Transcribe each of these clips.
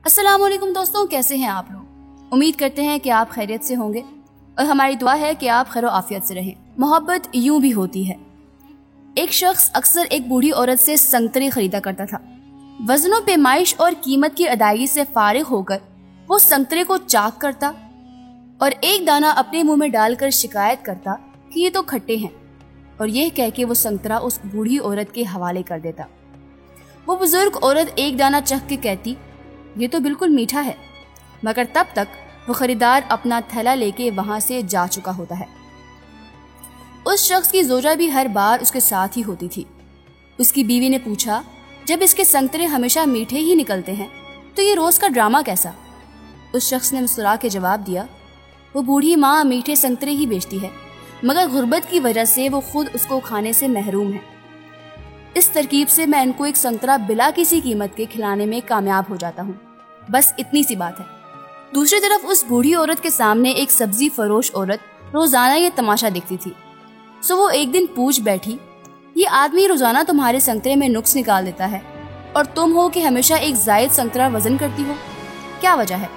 السلام علیکم دوستوں، کیسے ہیں آپ لوگ؟ امید کرتے ہیں کہ آپ خیریت سے ہوں گے اور ہماری دعا ہے کہ آپ خیر و عافیت سے رہیں۔ محبت یوں بھی ہوتی ہے۔ ایک شخص اکثر ایک بوڑھی عورت سے سنگترے خریدا کرتا تھا۔ وزن و پیمائش اور قیمت کی ادائیگی سے فارغ ہو کر وہ سنگترے کو چاک کرتا اور ایک دانہ اپنے منہ میں ڈال کر شکایت کرتا کہ یہ تو کھٹے ہیں، اور یہ کہہ کے وہ سنگترا اس بوڑھی عورت کے حوالے کر دیتا۔ وہ بزرگ عورت ایک دانہ چکھ کے کہتی یہ تو بالکل میٹھا ہے، مگر تب تک وہ خریدار اپنا تھیلا لے کے وہاں سے جا چکا ہوتا ہے۔ اس شخص کی زوجہ بھی ہر بار اس کے ساتھ ہی ہوتی تھی۔ اس کی بیوی نے پوچھا، جب اس کے سنگترے ہمیشہ میٹھے ہی نکلتے ہیں تو یہ روز کا ڈرامہ کیسا؟ اس شخص نے مسکرا کے جواب دیا، وہ بوڑھی ماں میٹھے سنگترے ہی بیچتی ہے، مگر غربت کی وجہ سے وہ خود اس کو کھانے سے محروم ہے۔ اس ترکیب سے میں ان کو ایک سنگترا بلا کسی قیمت کے کھلانے میں کامیاب ہو جاتا ہوں، بس اتنی سی بات ہے۔ دوسری طرف اس بوڑھی عورت کے سامنے ایک سبزی فروش عورت روزانہ یہ تماشا دیکھتی تھی۔ سو وہ ایک دن پوچھ بیٹھی، یہ آدمی روزانہ تمہارے سنگترے میں نقص نکال دیتا ہے اور تم ہو کہ ہمیشہ ایک زائد سنگترا وزن کرتی ہو، کیا وجہ ہے؟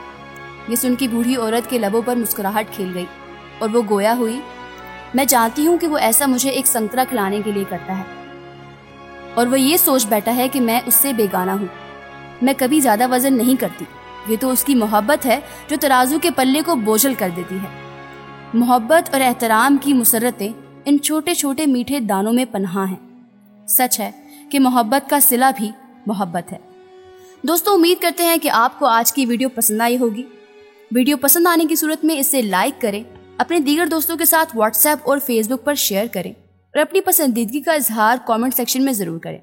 یہ سن کی بوڑھی عورت کے لبوں پر مسکراہٹ کھیل گئی اور وہ گویا ہوئی، میں جانتی ہوں کہ وہ ایسا مجھے ایک سنگترا کھلانے کے لیے کرتا ہے، اور وہ یہ سوچ بیٹھا ہے کہ میں اس سے بیگانہ ہوں، میں کبھی زیادہ وزن نہیں کرتی، یہ تو اس کی محبت ہے جو ترازو کے پلے کو بوجھل کر دیتی ہے۔ محبت اور احترام کی مسرتیں ان چھوٹے چھوٹے میٹھے دانوں میں پنہاں ہیں۔ سچ ہے کہ محبت کا صلہ بھی محبت ہے۔ دوستو، امید کرتے ہیں کہ آپ کو آج کی ویڈیو پسند آئی ہوگی۔ ویڈیو پسند آنے کی صورت میں اسے لائک کریں، اپنے دیگر دوستوں کے ساتھ واٹس ایپ اور فیس بک پر شیئر کریں اور اپنی پسندیدگی کا اظہار کامنٹ سیکشن میں ضرور کریں۔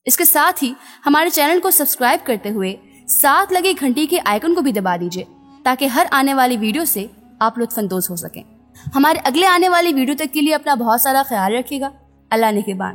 اس کے ساتھ ہی ہمارے چینل کو سبسکرائب کرتے ہوئے ساتھ لگے گھنٹی کے آئیکن کو بھی دبا دیجیے تاکہ ہر آنے والی ویڈیو سے آپ لطف اندوز ہو سکیں۔ ہمارے اگلے آنے والی ویڈیو تک کے لیے اپنا بہت سارا خیال رکھیے گا۔ اللہ نگہبان۔